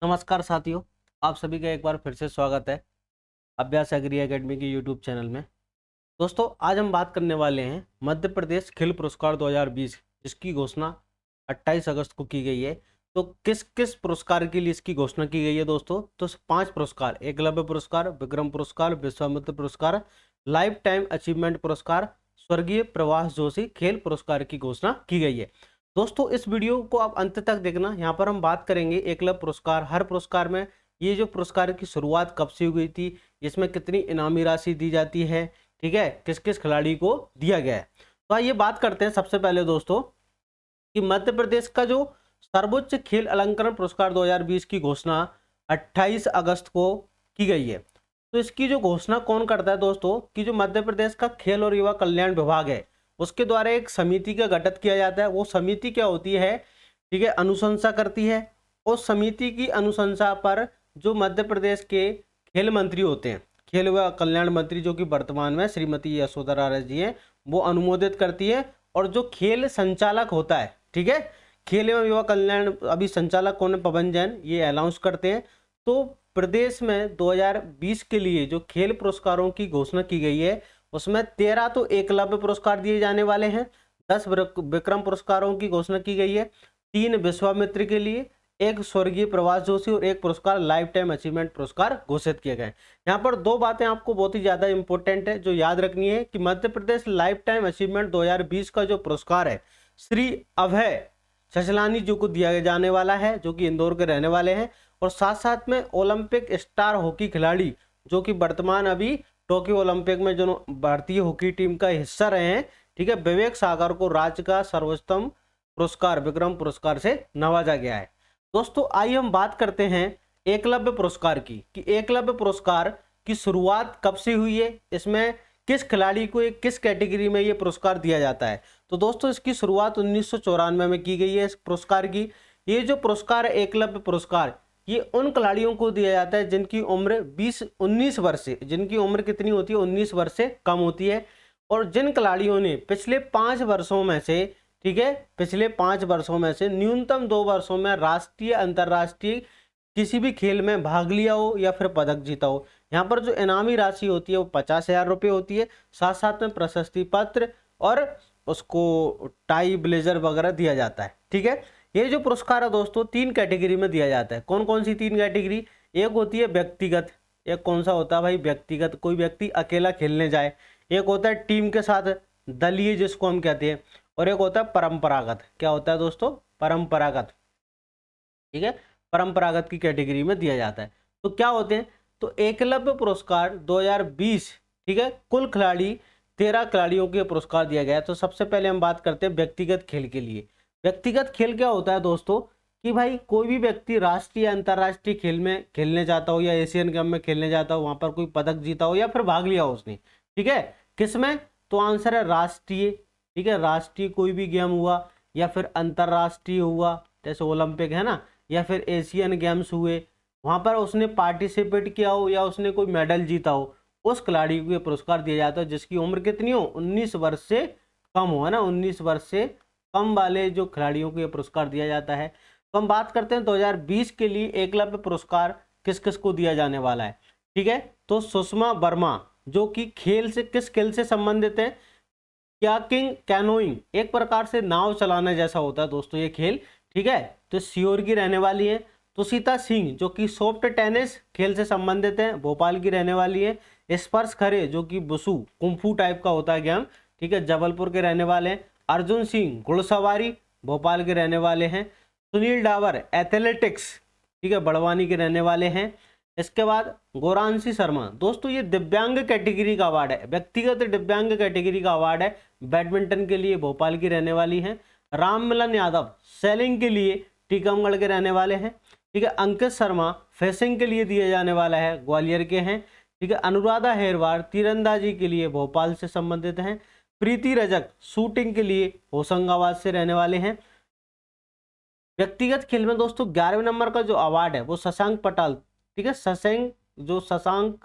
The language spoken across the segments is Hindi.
नमस्कार साथियों, आप सभी का एक बार फिर से स्वागत है अभ्यास एग्री एकेडमी की यूट्यूब चैनल में। दोस्तों, आज हम बात करने वाले हैं मध्य प्रदेश खेल पुरस्कार 2020, जिसकी घोषणा 28 अगस्त को की गई है। तो किस किस पुरस्कार के लिए इसकी घोषणा की गई है दोस्तों? तो 5 पुरस्कार, एकलव्य पुरस्कार, विक्रम पुरस्कार, विश्वामित्र पुरस्कार, लाइफ टाइम अचीवमेंट पुरस्कार, स्वर्गीय प्रवास जोशी खेल पुरस्कार की घोषणा की गई है। दोस्तों, इस वीडियो को आप अंत तक देखना। यहाँ पर हम बात करेंगे एकलव्य पुरस्कार, हर पुरस्कार में ये जो पुरस्कार की शुरुआत कब से हुई थी, इसमें कितनी इनामी राशि दी जाती है, ठीक है, किस किस खिलाड़ी को दिया गया है। तो आइए बात करते हैं सबसे पहले दोस्तों कि मध्य प्रदेश का जो सर्वोच्च खेल अलंकरण पुरस्कार 2020 की घोषणा 28 अगस्त को की गई है। तो इसकी जो घोषणा कौन करता है दोस्तों, कि जो मध्य प्रदेश का खेल और युवा कल्याण विभाग है, उसके द्वारा एक समिति का गठन किया जाता है। वो समिति क्या होती है, ठीक है, अनुशंसा करती है। उस समिति की अनुशंसा पर जो मध्य प्रदेश के खेल मंत्री होते हैं, खेल व कल्याण मंत्री, जो कि वर्तमान में श्रीमती यशोधरा राजे जी हैं, वो अनुमोदित करती है। और जो खेल संचालक होता है, ठीक है, खेल एवं युवा कल्याण अभी संचालक कौन है, पवन जैन, ये अनाउंस करते हैं। तो प्रदेश में 2020 के लिए जो खेल पुरस्कारों की घोषणा की गई है, उसमें 13 तो एकलव्य पुरस्कार दिए जाने वाले हैं, 10 विक्रम पुरस्कारों की घोषणा की गई है, 3 विश्वामित्र के लिए, 1 स्वर्गीय प्रवास जोशी और 1 पुरस्कार लाइफ टाइम अचीवमेंट पुरस्कार घोषित किए गए। यहाँ पर 2 बातें आपको बहुत ही ज्यादा इंपॉर्टेंट है जो याद रखनी है कि Madhya Pradesh life time achievement 2020 का जो पुरस्कार है, श्री अभय छछलानी जी को दिया जाने वाला है, जो कि इंदौर के रहने वाले हैं। और साथ साथ में ओलंपिक स्टार हॉकी खिलाड़ी, जो कि वर्तमान अभी टोक्यो ओलंपिक में जो भारतीय हॉकी टीम का हिस्सा रहे हैं, ठीक है, विवेक सागर को राज्य का सर्वोत्तम पुरस्कार विक्रम पुरस्कार से नवाजा गया है। दोस्तों, आइए हम बात करते हैं एकलव्य पुरस्कार की, कि एकलव्य पुरस्कार की शुरुआत कब से हुई है, इसमें किस खिलाड़ी को किस कैटेगरी में ये पुरस्कार दिया जाता है। तो दोस्तों, इसकी शुरुआत 1994 में की गई है इस पुरस्कार की। ये जो पुरस्कार है एकलव्य पुरस्कार, ये उन खिलाड़ियों को दिया जाता है जिनकी उम्र 19 वर्ष से, जिनकी उम्र कितनी होती है, 19 वर्ष से कम होती है। और जिन खिलाड़ियों ने पिछले 5 वर्षों में से, ठीक है, पिछले 5 वर्षों में से न्यूनतम 2 वर्षों में राष्ट्रीय अंतर्राष्ट्रीय किसी भी खेल में भाग लिया हो या फिर पदक जीता हो। यहाँ पर जो इनामी राशि होती है वो 50,000 रुपये होती है, साथ साथ में प्रशस्ति पत्र और उसको टाई ब्लेजर वगैरह दिया जाता है, ठीक है। ये जो पुरस्कार है दोस्तों 3 कैटेगरी में दिया जाता है। कौन कौन सी 3 कैटेगरी? एक होती है व्यक्तिगत, एक कौन सा होता है भाई, व्यक्तिगत, कोई व्यक्ति अकेला खेलने जाए। एक होता है टीम के साथ दलीय, जिसको हम कहते हैं। और एक होता है परंपरागत। क्या होता है दोस्तों? परंपरागत, ठीक है, परंपरागत की कैटेगरी में दिया जाता है। तो क्या होते हैं? तो एकलव्य पुरस्कार 2020, ठीक है, कुल खिलाड़ी 13 खिलाड़ियों के पुरस्कार दिया गया है। तो सबसे पहले हम बात करते हैं व्यक्तिगत खेल के लिए। व्यक्तिगत खेल क्या होता है दोस्तों, कि भाई कोई भी व्यक्ति राष्ट्रीय अंतर्राष्ट्रीय खेल में खेलने जाता हो या एशियन गेम में खेलने जाता हो, वहां पर कोई पदक जीता हो या फिर भाग लिया हो उसने, ठीक है, किसमें? तो आंसर है राष्ट्रीय, ठीक है, राष्ट्रीय कोई भी गेम हुआ या फिर अंतर्राष्ट्रीय हुआ, जैसे ओलंपिक है ना, या फिर एशियन गेम्स हुए, वहां पर उसने पार्टिसिपेट किया हो या उसने कोई मेडल जीता हो, उस खिलाड़ी को ये पुरस्कार दिया जाता है जिसकी उम्र कितनी हो, 19 वर्ष से कम हो, है ना, 19 वर्ष से कम वाले जो खिलाड़ियों को ये पुरस्कार दिया जाता है। तो हम बात करते हैं 2020 के लिए एकलव्य पुरस्कार किस किस को दिया जाने वाला है, ठीक है। तो सुषमा वर्मा, जो कि खेल से, किस खेल से संबंधित है? कयाकिंग, कैनोइंग, एक प्रकार से नाव चलाने जैसा होता है दोस्तों ये खेल, ठीक है। तो सियोर की रहने वाली है। तुषिता सिंह, जो कि सॉफ्ट टेनिस खेल से संबंधित है, भोपाल की रहने वाली है। स्पर्श खरे, जो कि बुसू कुंफू टाइप का होता है गेम, ठीक है, जबलपुर के रहने वाले हैं। अर्जुन सिंह घुड़सवारी, भोपाल के रहने वाले हैं। सुनील डावर एथलेटिक्स, ठीक है, बड़वानी के रहने वाले हैं। इसके बाद गौरांशी शर्मा, दोस्तों ये दिव्यांग कैटेगरी का अवार्ड है, व्यक्तिगत दिव्यांग कैटेगरी का अवार्ड है, बैडमिंटन के लिए भोपाल की रहने वाली हैं। राममिलन यादव सेलिंग के लिए टीकमगढ़ के रहने वाले हैं, ठीक है। अंकित शर्मा फेसिंग के लिए दिए जाने वाला है, ग्वालियर के हैं, ठीक है। अनुराधा हेरवार तीरंदाजी के लिए भोपाल से संबंधित हैं। प्रीति रजक शूटिंग के लिए होशंगाबाद से रहने वाले हैं। व्यक्तिगत खेल में दोस्तों 11वें नंबर का जो अवार्ड है वो शशांक पटेल, ठीक है, शशांक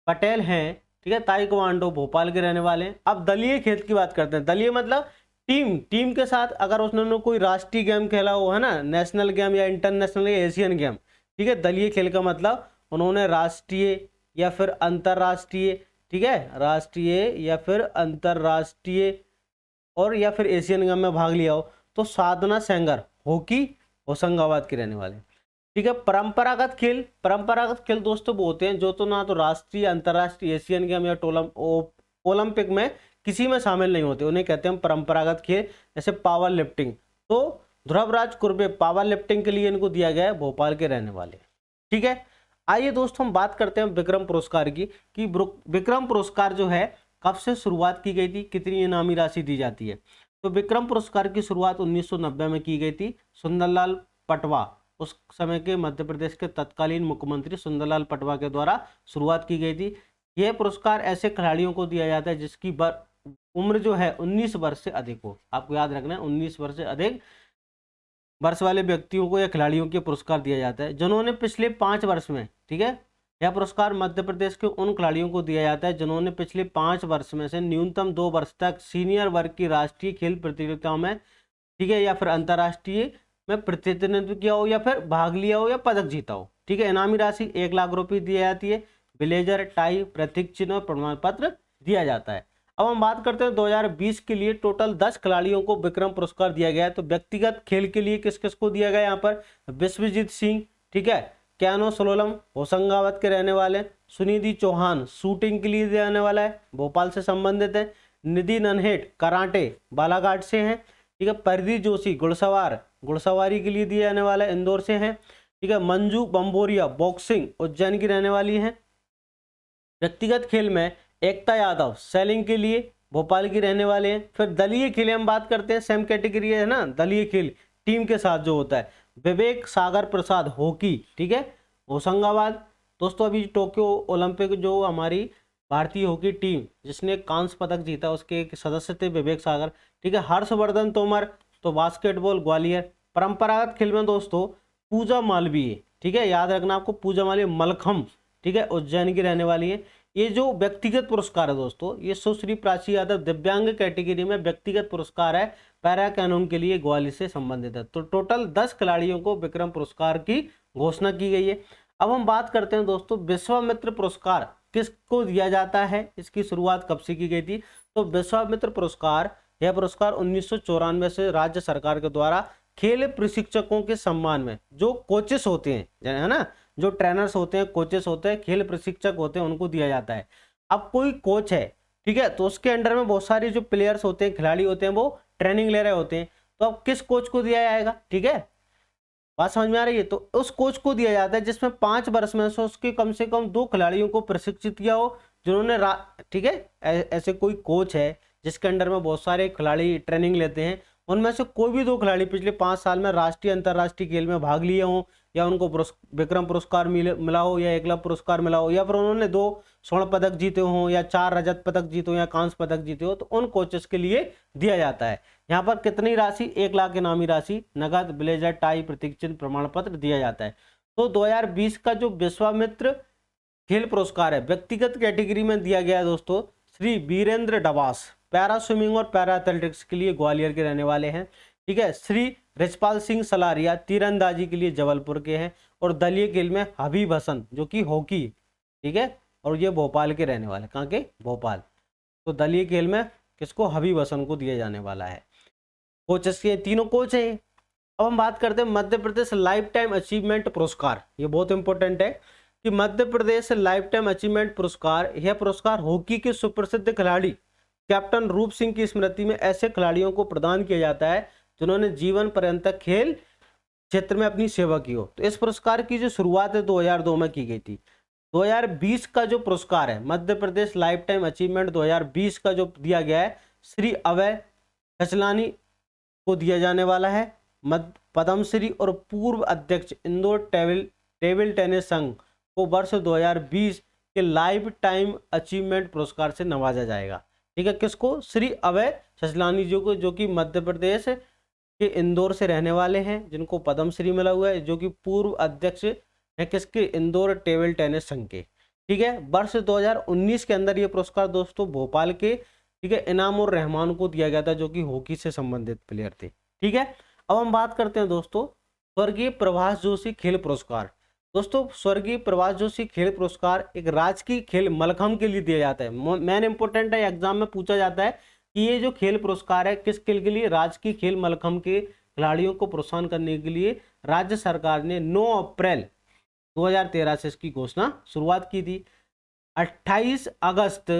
पटेल हैं, ठीक है, ताइक्वांडो भोपाल के रहने वाले हैं। अब दलीय खेल की बात करते हैं। दलीय मतलब टीम के साथ अगर उसने कोई राष्ट्रीय गेम खेला हो, है ना, नेशनल गेम या इंटरनेशनल या एशियन गेम, ठीक है। दलीय खेल का मतलब उन्होंने राष्ट्रीय या फिर अंतर्राष्ट्रीय, ठीक है, राष्ट्रीय या फिर अंतर्राष्ट्रीय और या फिर एशियन गेम में भाग लिया हो। तो साधना सेंगर हॉकी होशंगाबाद के रहने वाले, ठीक है। परंपरागत खेल दोस्तों वो होते हैं जो तो ना तो राष्ट्रीय, अंतर्राष्ट्रीय, एशियन गेम या ओलंपिक में किसी में शामिल नहीं होते, उन्हें कहते हैं परंपरागत खेल। जैसे पावर लिफ्टिंग, तो ध्रुवराज कुर्बे पावर लिफ्टिंग के लिए इनको दिया गया है, भोपाल के रहने वाले, ठीक है। आइए दोस्तों हम बात करते हैं विक्रम पुरस्कार की, कि विक्रम पुरस्कार जो है कब से शुरुआत की गई थी, कितनी इनामी राशि दी जाती है। तो विक्रम पुरस्कार की शुरुआत 1990 में की गई थी। सुंदरलाल पटवा, उस समय के मध्य प्रदेश के तत्कालीन मुख्यमंत्री सुंदरलाल पटवा के द्वारा शुरुआत की गई थी। यह पुरस्कार ऐसे खिलाड़ियों को दिया जाता है जिसकी उम्र जो है 19 वर्ष से अधिक हो। आपको याद रखना है 19 वर्ष से अधिक वर्ष वाले व्यक्तियों को या खिलाड़ियों के पुरस्कार दिया जाता है जिन्होंने पिछले 5 वर्ष में, ठीक है, यह पुरस्कार मध्य प्रदेश के उन खिलाड़ियों को दिया जाता है जिन्होंने पिछले 5 वर्ष में से न्यूनतम 2 वर्ष तक सीनियर वर्ग की राष्ट्रीय खेल प्रतियोगिताओं में, ठीक है, या फिर अंतर्राष्ट्रीय में प्रतिनिधित्व किया हो या फिर भाग लिया हो या पदक जीता हो, ठीक है। इनामी राशि 1 लाख रुपए दी जाती है। ब्लेजर, टाई, प्रतीक चिन्ह और प्रमाण पत्र दिया जाता है। अब हम बात करते हैं 2020 के लिए टोटल 10 खिलाड़ियों को विक्रम पुरस्कार दिया गया है। तो व्यक्तिगत खेल के लिए किस किस को दिया गया यहाँ पर, विश्वजीत सिंह, ठीक है, कैनो सोलोलम होशंगाबाद के रहने वाले। सुनिधि चौहान शूटिंग के लिए देने वाला है, भोपाल से संबंधित है। निधि नन्हेट कराटे बालाघाट से हैं, ठीक है। परिधि जोशी घुड़सवारी के लिए दिया जाने वाला है, इंदौर से हैं, ठीक है। मंजू बम्बोरिया बॉक्सिंग उज्जैन की रहने वाली हैं। व्यक्तिगत खेल में एकता यादव सेलिंग के लिए भोपाल की रहने वाले हैं। फिर दलीय खेल हम बात करते हैं, सेम कैटेगरी है ना, दलीय खेल टीम के साथ जो होता है, विवेक सागर प्रसाद हॉकी, ठीक है, होशंगाबाद। दोस्तों अभी टोक्यो ओलंपिक जो हमारी भारतीय हॉकी टीम जिसने कांस्य पदक जीता उसके एक सदस्य थे विवेक सागर, ठीक है। हर्षवर्धन तोमर तो बास्केटबॉल ग्वालियर। परंपरागत खेल में दोस्तों पूजा मालवीय, ठीक है, याद रखना आपको, पूजा मालवीय मलखम, ठीक है, उज्जैन की रहने वाली है। ये जो व्यक्तिगत पुरस्कार है दोस्तों, ये सुश्री प्राची यादव दिव्यांग कैटेगरी में व्यक्तिगत पुरस्कार है, पैरा कैनून के लिए ग्वालियर से संबंधित है। तो टोटल 10 खिलाड़ियों को विक्रम पुरस्कार की घोषणा की गई है। अब हम बात करते हैं दोस्तों विश्वामित्र पुरस्कार किसको दिया जाता है, इसकी शुरुआत कब से की गई थी। तो विश्वामित्र पुरस्कार, यह पुरस्कार 1994 से राज्य सरकार के द्वारा खेल प्रशिक्षकों के सम्मान में, जो कोचेस होते हैं, है ना, जो ट्रेनर्स होते हैं, कोचेस होते हैं, खेल प्रशिक्षक होते हैं, उनको दिया जाता है। अब कोई कोच है, ठीक है, तो उसके अंडर में बहुत सारे जो प्लेयर्स होते हैं, खिलाड़ी होते हैं, वो ट्रेनिंग ले रहे होते हैं। तो अब किस कोच को दिया जाएगा, ठीक है, बात समझ में आ रही है। तो उस कोच को दिया जाता है जिसमें 5 वर्ष में से उसके कम 2 खिलाड़ियों को प्रशिक्षित किया हो जिन्होंने, ठीक है, ऐसे कोई कोच है जिसके अंडर में बहुत सारे खिलाड़ी ट्रेनिंग लेते हैं, उनमें से कोई भी 2 खिलाड़ी पिछले 5 साल में राष्ट्रीय अंतर्राष्ट्रीय खेल में भाग लिए हों, या उनको विक्रम पुरस्कार मिला हो, या एकलव्य पुरस्कार मिला हो, या फिर उन्होंने 2 स्वर्ण पदक जीते हों, या 4 रजत पदक जीते हो, या कांस्य पदक जीते हो, तो उन कोचेस के लिए दिया जाता है। यहाँ पर कितनी राशि, 1 लाख इनामी राशि, नगद, ब्लेजर, टाई, प्रतीक चिन्ह, प्रमाण पत्र दिया जाता है। तो 2020 का जो विश्वामित्र खेल पुरस्कार है व्यक्तिगत कैटेगरी में दिया गया है दोस्तों, श्री वीरेंद्र डबास पैरा स्विमिंग और पैरा एथलेटिक्स के लिए ग्वालियर के रहने वाले हैं, ठीक है। श्री रिचपाल सिंह सलारिया तीरंदाजी के लिए जबलपुर के हैं। और दलीय खेल में हबीब हसन जो कि हॉकी, ठीक है, और ये भोपाल के रहने वाले, कहाँ के, भोपाल। तो दलीय खेल में किसको, हबीब हसन को दिया जाने वाला है। कोचेस के तीनों कोच हैं। अब हम बात करते हैं Madhya Pradesh life time achievement पुरस्कार। ये बहुत इंपॉर्टेंट है कि Madhya Pradesh life time achievement पुरस्कार, यह पुरस्कार हॉकी के सुप्रसिद्ध खिलाड़ी कैप्टन रूप सिंह की स्मृति में ऐसे खिलाड़ियों को प्रदान किया जाता है जिन्होंने जीवन पर्यंत खेल क्षेत्र में अपनी सेवा की हो। तो इस पुरस्कार की जो शुरुआत है 2002 में की गई थी। 2020 का जो पुरस्कार है Madhya Pradesh life time achievement 2020 का जो दिया गया है, श्री अभय खचलानी को दिया जाने वाला है। पद्मश्री और पूर्व अध्यक्ष इंदौर टेबल टेनिस संघ को वर्ष 2020 के लाइफ टाइम अचीवमेंट पुरस्कार से नवाजा जाएगा, ठीक है। किसको, श्री अभय खचलानी जी को, जो कि मध्य प्रदेश के इंदौर से रहने वाले हैं, जिनको पद्मश्री मिला हुआ है, जो कि पूर्व अध्यक्ष है किसके, इंदौर टेबल टेनिस संघ के, ठीक है। वर्ष 2019 के अंदर ये पुरस्कार दोस्तों भोपाल के, ठीक है, इनाम और रहमान को दिया गया था, जो कि हॉकी से संबंधित प्लेयर थे, ठीक है। अब हम बात करते हैं दोस्तों स्वर्गीय प्रभाष जोशी खेल पुरस्कार। दोस्तों स्वर्गीय प्रभाष जोशी खेल पुरस्कार एक राजकीय खेल मलखंभ के लिए दिया जाता है। मेन इंपोर्टेंट है, एग्जाम में पूछा जाता है कि ये जो खेल पुरस्कार है किस खेल के लिए, राजकीय खेल मलखंभ के खिलाड़ियों को प्रोत्साहन करने के लिए राज्य सरकार ने 9 अप्रैल 2013 से इसकी घोषणा शुरुआत की थी। 28 अगस्त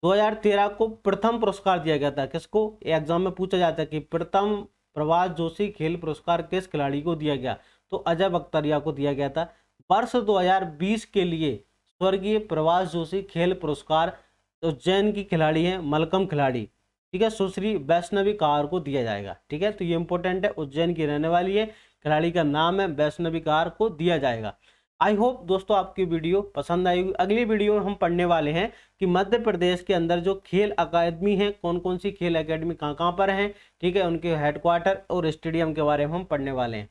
2013 को प्रथम पुरस्कार दिया गया था। किसको, एग्जाम में पूछा जाता है कि प्रथम प्रभाष जोशी खेल पुरस्कार किस खिलाड़ी को दिया गया, तो अजय बख्तरिया को दिया गया था। वर्ष 2020 के लिए स्वर्गीय प्रभाष जोशी खेल पुरस्कार उज्जैन की खिलाड़ी हैं, मलखंभ खिलाड़ी, ठीक है, सुश्री वैष्णवी कार को दिया जाएगा। ठीक है, तो ये इंपॉर्टेंट है, उज्जैन की रहने वाली है, खिलाड़ी का नाम है वैष्णवी कार को दिया जाएगा। आई होप दोस्तों आपकी वीडियो पसंद आई होगी। अगली वीडियो में हम पढ़ने वाले हैं कि मध्य प्रदेश के अंदर जो खेल अकादमी है, कौन कौन सी खेल अकादमी कहाँ कहाँ पर हैं, ठीक है, उनके हेडक्वार्टर और स्टेडियम के बारे में हम पढ़ने वाले हैं।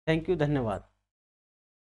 थैंक यू, धन्यवाद।